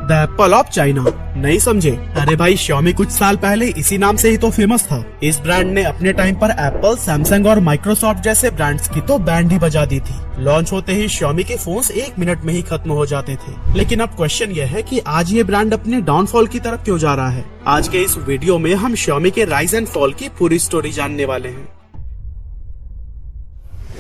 The Apple of China. नहीं समझे? अरे भाई, Xiaomi कुछ साल पहले इसी नाम से ही तो फेमस था। इस ब्रांड ने अपने टाइम पर एप्पल, सैमसंग और माइक्रोसॉफ्ट जैसे ब्रांड्स की तो बैंड ही बजा दी थी। लॉन्च होते ही Xiaomi के फोन्स 1 मिनट में ही खत्म हो जाते थे। लेकिन अब क्वेश्चन यह है कि आज ये ब्रांड अपने डाउनफॉल की तरफ क्यों जा रहा है। आज के इस वीडियो में हम Xiaomi के राइज एंड फॉल की पूरी स्टोरी जानने वाले हैं।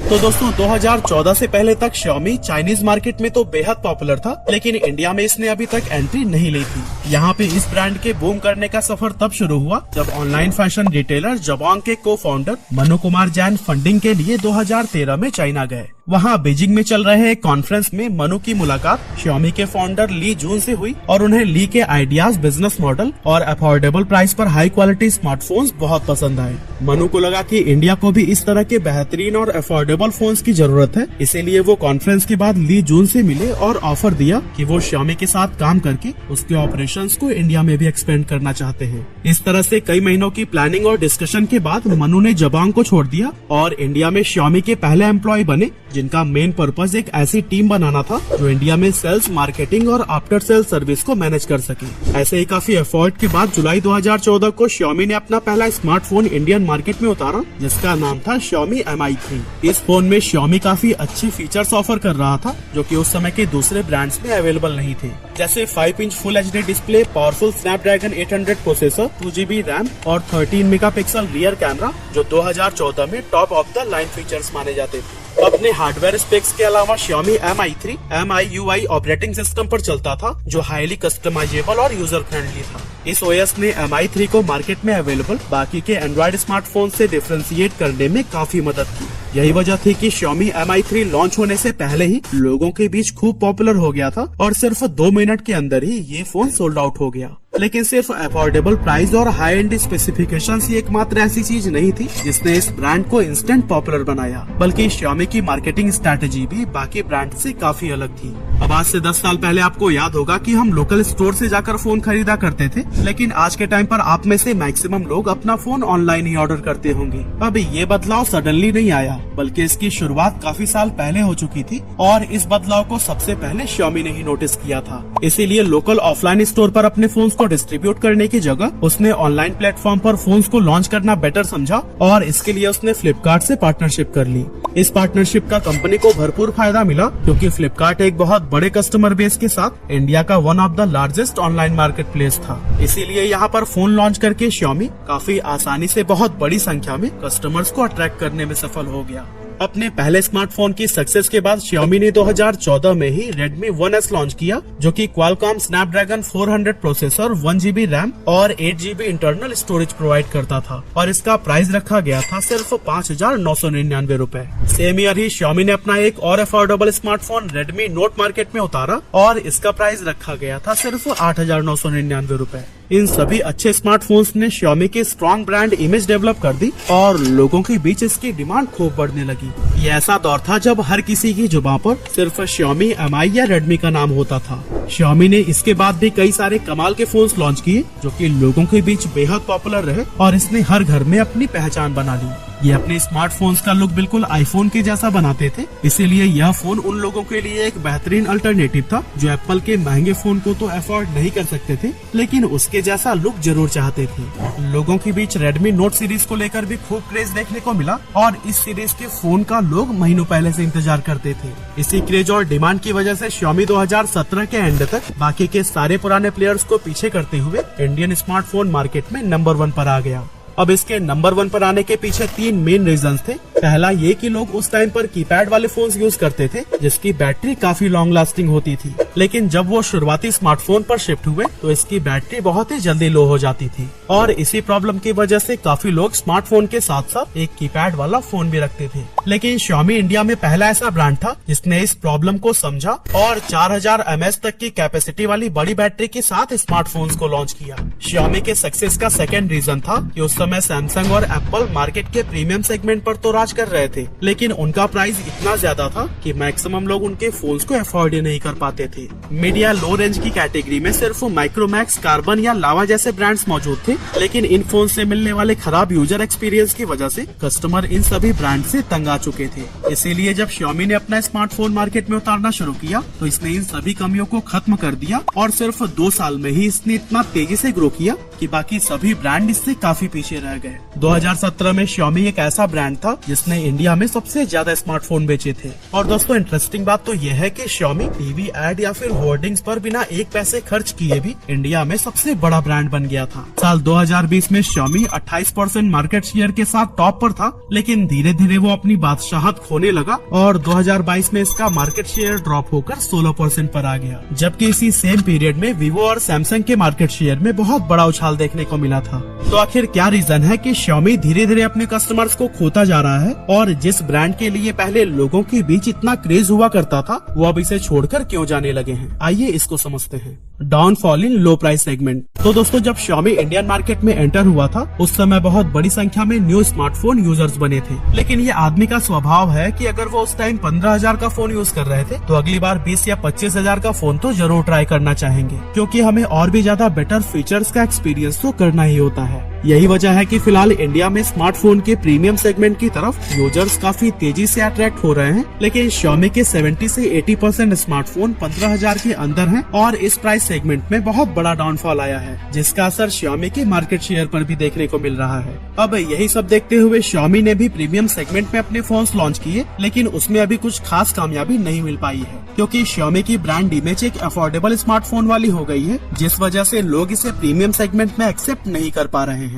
तो दोस्तों, 2014 से पहले तक Xiaomi चाइनीज मार्केट में तो बेहद पॉपुलर था, लेकिन इंडिया में इसने अभी तक एंट्री नहीं ली थी। यहाँ पे इस ब्रांड के बूम करने का सफर तब शुरू हुआ जब ऑनलाइन फैशन रिटेलर जबोंग के को फाउंडर मनु कुमार जैन फंडिंग के लिए 2013 में चाइना गए। वहाँ बीजिंग में चल रहे एक कॉन्फ्रेंस में मनु की मुलाकात Xiaomi के फाउंडर ली जून से हुई और उन्हें ली के आइडियाज, बिजनेस मॉडल और अफोर्डेबल प्राइस पर हाई क्वालिटी स्मार्टफोन्स बहुत पसंद आए। मनु को लगा कि इंडिया को भी इस तरह के बेहतरीन और अफोर्डेबल फोन्स की जरूरत है, इसीलिए वो कॉन्फ्रेंस के बाद ली जून से मिले और ऑफर दिया कि वो Xiaomi के साथ काम करके उसके ऑपरेशंस को इंडिया में भी एक्सपेंड करना चाहते हैं। इस तरह से कई महीनों की प्लानिंग और डिस्कशन के बाद मनु ने जबोंग को छोड़ दिया और इंडिया में Xiaomi के पहले एम्प्लॉय बने, जिनका मेन पर्पस एक ऐसी टीम बनाना था जो इंडिया में सेल्स, मार्केटिंग और आफ्टर सेल सर्विस को मैनेज कर सके। ऐसे ही काफी एफर्ट के बाद जुलाई 2014 को Xiaomi ने अपना पहला स्मार्टफोन इंडियन मार्केट में उतारा, जिसका नाम था Xiaomi Mi 3। इस फोन में Xiaomi काफी अच्छी फीचर्स ऑफर कर रहा था जो कि उस समय के दूसरे ब्रांड्स में अवेलेबल नहीं थे, जैसे 5 inch full HD display, powerful Snapdragon 800 processor, 2GB RAM और 13 मेगापिक्सल रियर कैमरा, जो 2014 में top of the line features माने जाते थे। अपने हार्डवेयर स्पेक्स के अलावा Xiaomi Mi 3 MIUI operating system पर चलता था, जो हाईली कस्टमाइजेबल और यूजर फ्रेंडली था। इस OS ने Mi 3 को मार्केट में अवेलेबल बाकी के एंड्रॉइड स्मार्टफोन से डिफरेंशिएट करने में काफी मदद की। यही वजह थी कि Xiaomi Mi 3 लॉन्च होने से पहले ही लोगों के बीच खूब पॉपुलर हो गया था और सिर्फ 2 मिनट के अंदर ही ये फोन सोल्ड आउट हो गया। लेकिन सिर्फ अफोर्डेबल प्राइस और हाई एंड स्पेसिफिकेशंस ही एकमात्र ऐसी चीज नहीं थी जिसने इस ब्रांड को इंस्टेंट पॉपुलर बनाया, बल्कि Xiaomi की मार्केटिंग स्ट्रैटेजी भी बाकी ब्रांड से काफी अलग थी। अब आज से 10 साल पहले आपको याद होगा कि हम लोकल स्टोर से जाकर फोन खरीदा करते थे, लेकिन आज के टाइम पर आप में से मैक्सिमम लोग अपना फोन ऑनलाइन ही ऑर्डर करते होंगे। अब ये बदलाव सडनली नहीं आया, बल्कि इसकी शुरुआत काफी साल पहले हो चुकी थी और इस बदलाव को सबसे पहले Xiaomi ने ही नोटिस किया था। इसीलिए लोकल ऑफलाइन स्टोर पर अपने फोन को डिस्ट्रीब्यूट करने की जगह उसने ऑनलाइन प्लेटफॉर्म पर फोन्स को लॉन्च करना बेटर समझा और इसके लिए उसने फ्लिपकार्ट से पार्टनरशिप कर ली। इस पार्टनरशिप का कंपनी को भरपूर फायदा मिला, क्योंकि फ्लिपकार्ट एक बहुत बड़े कस्टमर बेस के साथ इंडिया का one of the largest online market place था। इसीलिए यहाँ पर फोन लॉन्च करके Xiaomi काफी आसानी से बहुत बड़ी संख्या में कस्टमर्स को अट्रैक्ट करने में सफल हो गया। अपने पहले स्मार्टफोन की सक्सेस के बाद Xiaomi ने 2014 में ही Redmi 1S लॉन्च किया, जो कि Qualcomm Snapdragon 400 processor, 1GB RAM और 8GB इंटरनल स्टोरेज प्रोवाइड करता था और इसका प्राइस रखा गया था सिर्फ 5,999 रूपए। सेम ईयर ही Xiaomi ने अपना एक और affordable smartphone Redmi Note market में उतारा और इसका प्राइस रखा गया था सिर्फ 8,999 रूपए। इन सभी अच्छे स्मार्टफोन्स ने Xiaomi के स्ट्रॉन्ग ब्रांड इमेज डेवलप कर दी और लोगों के बीच इसकी डिमांड खूब बढ़ने लगी। ये ऐसा दौर था जब हर किसी की जुबान पर सिर्फ Xiaomi, Mi या Redmi का नाम होता था। Xiaomi ने इसके बाद भी कई सारे कमाल के फोन्स लॉन्च किए जो कि लोगों के बीच बेहद पॉपुलर रहे और इसने हर घर में अपनी पहचान बना ली। ये अपने स्मार्टफोन्स का लुक बिल्कुल आईफोन के जैसा बनाते थे, इसीलिए यह फोन उन लोगों के लिए एक बेहतरीन अल्टरनेटिव था जो एप्पल के महंगे फोन को तो अफोर्ड नहीं कर सकते थे, लेकिन उसके जैसा लुक जरूर चाहते थे। लोगों के बीच Redmi Note सीरीज को लेकर भी खूब क्रेज देखने को मिला और इस सीरीज के फोन का लोग महीनों पहले से इंतजार करते थे। इसी क्रेज और डिमांड की वजह से Xiaomi 2017 के एंड तक बाकी के सारे पुराने प्लेयर्स को पीछे करते हुए इंडियन स्मार्टफोन मार्केट में नंबर 1 पर आ गया। अब इसके नंबर 1 पर आने के पीछे 3 मेन रीजंस थे। पहला ये कि लोग उस टाइम पर कीपैड वाले फोन्स यूज करते थे जिसकी बैटरी काफी लॉन्ग लास्टिंग होती थी, लेकिन जब वो शुरुआती स्मार्टफोन पर शिफ्ट हुए तो इसकी बैटरी बहुत ही जल्दी लो हो जाती थी और इसी प्रॉब्लम की वजह से काफी लोग स्मार्टफोन के साथ साथ एक कीपैड वाला फोन भी रखते थे। लेकिन Xiaomi इंडिया में पहला ऐसा ब्रांड था जिसने इस प्रॉब्लम को समझा और 4000 mAh तक की कैपेसिटी वाली बड़ी बैटरी के साथ स्मार्टफोन्स को लॉन्च किया। Xiaomi के सक्सेस का सेकेंड रीजन था कि उस समय सैमसंग और एप्पल मार्केट के प्रीमियम सेगमेंट पर तो राज कर रहे थे, लेकिन उनका प्राइस इतना ज्यादा था कि मैक्सिमम लोग उनके फोन्स को अफोर्ड ही नहीं कर पाते थे। मिड या लो रेंज की कैटेगरी में सिर्फ माइक्रोमैक्स, कार्बन या लावा जैसे ब्रांड्स मौजूद थे, लेकिन इन फोन से मिलने वाले खराब यूजर एक्सपीरियंस की वजह से कस्टमर इन सभी ब्रांड से तंग आ चुके थे। इसीलिए जब Xiaomi ने अपना स्मार्टफोन मार्केट में उतारना शुरू किया तो इसने इन सभी कमियों को खत्म कर दिया और सिर्फ 2 साल में ही इसने इतना तेजी से ग्रो किया कि बाकी सभी ब्रांड इससे काफी पीछे रह गए। 2017 में Xiaomi एक ऐसा ब्रांड था जिसने इंडिया में सबसे ज्यादा स्मार्टफोन बेचे थे। और दोस्तों इंटरेस्टिंग बात तो यह है कि Xiaomi टीवी एड या फिर होर्डिंग्स पर बिना 1 पैसे खर्च किए भी इंडिया में सबसे बड़ा ब्रांड बन गया था। साल 2020 में Xiaomi 28% मार्केट शेयर के साथ टॉप पर था, लेकिन धीरे धीरे वो अपनी बादशाहत खोने लगा और 2022 में इसका मार्केट शेयर ड्रॉप होकर 16% पर आ गया। जबकि इसी सेम पीरियड में Vivo और Samsung के मार्केट शेयर में बहुत बड़ा उछाल देखने को मिला था। तो आखिर क्या रीजन है कि Xiaomi धीरे धीरे अपने कस्टमर्स को खोता जा रहा है और जिस ब्रांड के लिए पहले लोगों के बीच इतना क्रेज हुआ करता था वो अब इसे छोड़कर क्यों जाने लगे हैं? आइए इसको समझते हैं। डाउनफॉल इन लो प्राइस सेगमेंट। तो दोस्तों जब Xiaomi इंडियन मार्केट में एंटर हुआ था उस समय बहुत बड़ी संख्या में न्यू स्मार्टफोन यूजर्स बने थे, लेकिन ये आदमी का स्वभाव है कि अगर वो उस टाइम 15,000 का फोन यूज कर रहे थे तो अगली बार 20 या 25,000 का फोन तो जरूर ट्राई करना चाहेंगे, क्योंकि हमें और भी ज्यादा बेटर फीचर्स का एक्सपीरियंस तो करना ही होता है। यही वजह है कि फिलहाल इंडिया में स्मार्टफोन के प्रीमियम सेगमेंट की तरफ यूजर्स काफी तेजी से अट्रैक्ट हो रहे हैं, लेकिन Xiaomi के 70 से 80% स्मार्टफोन 15,000 के अंदर हैं और इस प्राइस सेगमेंट में बहुत बड़ा डाउनफॉल आया है, जिसका असर Xiaomi के मार्केट शेयर पर भी देखने को मिल रहा है। अब यही सब देखते हुए Xiaomi ने भी प्रीमियम सेगमेंट में अपने फोन्स लॉन्च किए, लेकिन उसमें अभी कुछ खास कामयाबी नहीं मिल पाई है, क्योंकि Xiaomi की ब्रांड इमेज एक अफोर्डेबल स्मार्टफोन वाली हो गई है, जिस वजह से लोग इसे प्रीमियम सेगमेंट में एक्सेप्ट नहीं कर पा रहे हैं।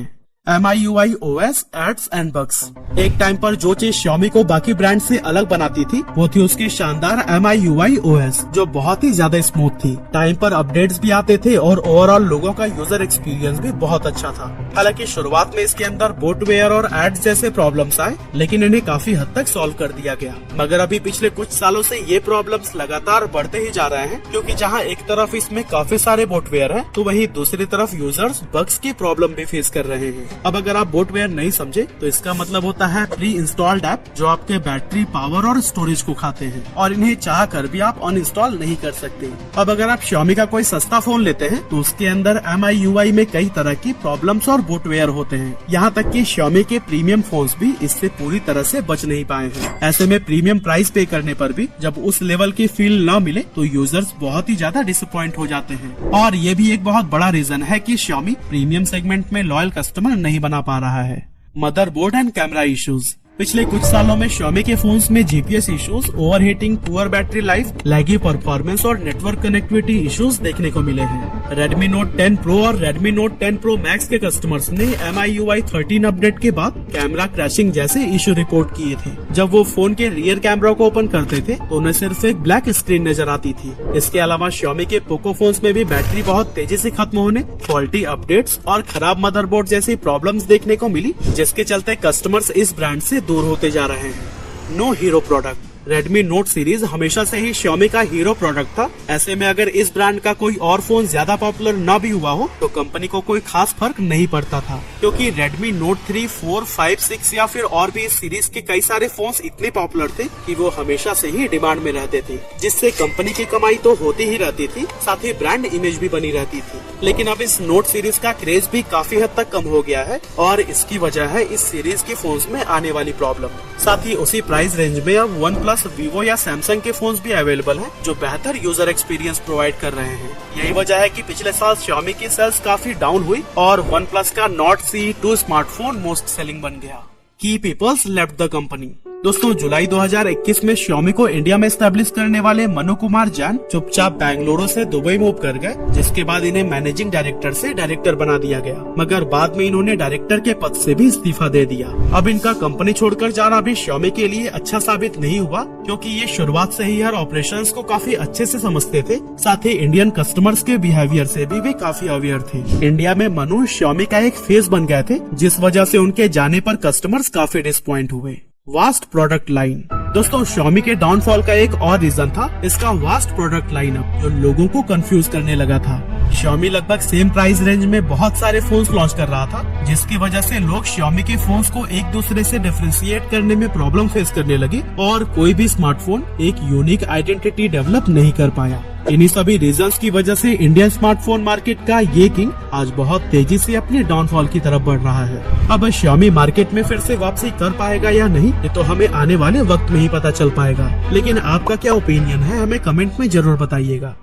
MIUI OS, ads and bugs. एक टाइम पर जो चीज Xiaomi को बाकी ब्रांड से अलग बनाती थी वो थी उसकी शानदार MIUI OS, जो बहुत ही ज्यादा स्मूथ थी। टाइम पर अपडेट्स भी आते थे और ओवरऑल लोगों का यूजर एक्सपीरियंस भी बहुत अच्छा था। हालांकि शुरुआत में इसके अंदर बोटवेयर और एड्स जैसे प्रॉब्लम्स आए, लेकिन इन्हें काफी हद तक सॉल्व कर दिया गया। मगर अभी पिछले कुछ सालों से ये प्रॉब्लम्स लगातार बढ़ते ही जा रहे हैं, क्योंकि जहाँ एक तरफ इसमें काफी सारे बोटवेयर है तो वहीं दूसरी तरफ यूजर्स बग्स की प्रॉब्लम भी फेस कर रहे हैं। अब अगर आप बोटवेयर नहीं समझे तो इसका मतलब होता है प्री इंस्टॉल्ड ऐप जो आपके बैटरी, पावर और स्टोरेज को खाते हैं और इन्हें चाह कर भी आप अनइंस्टॉल नहीं कर सकते। अब अगर आप Xiaomi का कोई सस्ता फोन लेते हैं तो उसके अंदर MIUI में कई तरह की प्रॉब्लम्स और बोटवेयर होते हैं। यहाँ तक कि Xiaomi के प्रीमियम फोन्स भी इससे पूरी तरह से बच नहीं पाए हैं। ऐसे में प्रीमियम प्राइस पे करने पर भी जब उस लेवल की फील न मिले तो यूजर्स बहुत ही ज्यादा डिसअपॉइंट हो जाते हैं। और ये भी एक बहुत बड़ा रीजन है कि Xiaomi प्रीमियम सेगमेंट में लॉयल कस्टमर नहीं बना पा रहा है। Motherboard and camera issues. पिछले कुछ सालों में Xiaomi के फोन्स में GPS issues, overheating, poor battery life, laggy performance और नेटवर्क कनेक्टिविटी इश्यूज देखने को मिले हैं। Redmi Note 10 Pro और Redmi Note 10 Pro Max के कस्टमर्स ने MIUI 13 अपडेट के बाद कैमरा क्रैशिंग जैसे इश्यू रिपोर्ट किए थे। जब वो फोन के रियर कैमरा को ओपन करते थे तो उन्हें सिर्फ एक ब्लैक स्क्रीन नजर आती थी। इसके अलावा Xiaomi के पोको फोन्स में भी बैटरी बहुत तेजी से खत्म होने, फॉल्टी अपडेट्स और खराब मदरबोर्ड जैसी प्रॉब्लम्स देखने को मिली, जिसके चलते कस्टमर्स इस ब्रांड से दूर होते जा रहे हैं। No hero product. Redmi Note series हमेशा से ही Xiaomi का हीरो प्रोडक्ट था। ऐसे में अगर इस ब्रांड का कोई और फोन ज्यादा पॉपुलर न भी हुआ हो तो कंपनी को कोई खास फर्क नहीं पड़ता था, क्योंकि Redmi Note 3, 4, 5, 6 या फिर और भी इस सीरीज के कई सारे फोन्स इतने पॉपुलर थे कि वो हमेशा से ही डिमांड में रहते थे, जिससे कंपनी की कमाई तो होती ही रहती थी, साथ ही ब्रांड इमेज भी बनी रहती थी। लेकिन अब इस नोट सीरीज का क्रेज भी काफी हद तक कम हो गया है और इसकी वजह है इस सीरीज के फोन्स में आने वाली प्रॉब्लम। साथ ही उसी प्राइस रेंज में अब OnePlus, Vivo या Samsung के फोन्स भी अवेलेबल हैं जो बेहतर यूजर एक्सपीरियंस प्रोवाइड कर रहे हैं। यही वजह है कि पिछले साल Xiaomi की सेल्स काफी डाउन हुई और OnePlus का Nord CE2 smartphone most selling बन गया। की पीपल्स लेफ्ट द कंपनी। दोस्तों जुलाई 2021 में Xiaomi को इंडिया में एस्टेब्लिश करने वाले मनु कुमार जैन चुपचाप बेंगलुरु से दुबई मूव कर गए, जिसके बाद इन्हें मैनेजिंग डायरेक्टर से डायरेक्टर बना दिया गया, मगर बाद में इन्होंने डायरेक्टर के पद से भी इस्तीफा दे दिया। अब इनका कंपनी छोड़कर जाना भी Xiaomi के लिए अच्छा साबित नहीं हुआ, क्योंकि ये शुरुआत से ही हर ऑपरेशंस को काफी अच्छे से समझते थे, साथ ही इंडियन कस्टमर्स के बिहेवियर से भी वे काफी अवेयर थे। इंडिया में मनु Xiaomi का एक फेस बन गए थे, जिस वजह से उनके जाने पर कस्टमर्स काफी डिसअपॉइंट हुए। Vast product line. दोस्तों Xiaomi के डाउनफॉल का एक और रीजन था इसका वास्ट प्रोडक्ट लाइनअप, जो लोगों को कंफ्यूज करने लगा था। Xiaomi लगभग सेम प्राइस रेंज में बहुत सारे फोन्स लॉन्च कर रहा था, जिसकी वजह से लोग Xiaomi के फोन्स को एक दूसरे से डिफरेंशिएट करने में प्रॉब्लम फेस करने लगे और कोई भी स्मार्टफोन एक यूनिक आइडेंटिटी डेवलप नहीं कर पाया। इन्हीं सभी रीजंस की वजह से इंडियन स्मार्टफोन मार्केट का ये किंग आज बहुत तेजी से अपने डाउनफॉल की तरफ बढ़ रहा है। अब Xiaomi मार्केट में फिर से वापसी कर पाएगा या नहीं, ये तो हमें आने वाले वक्त में ही पता चल पाएगा। लेकिन आपका क्या ओपिनियन है, हमें कमेंट में जरूर बताइएगा।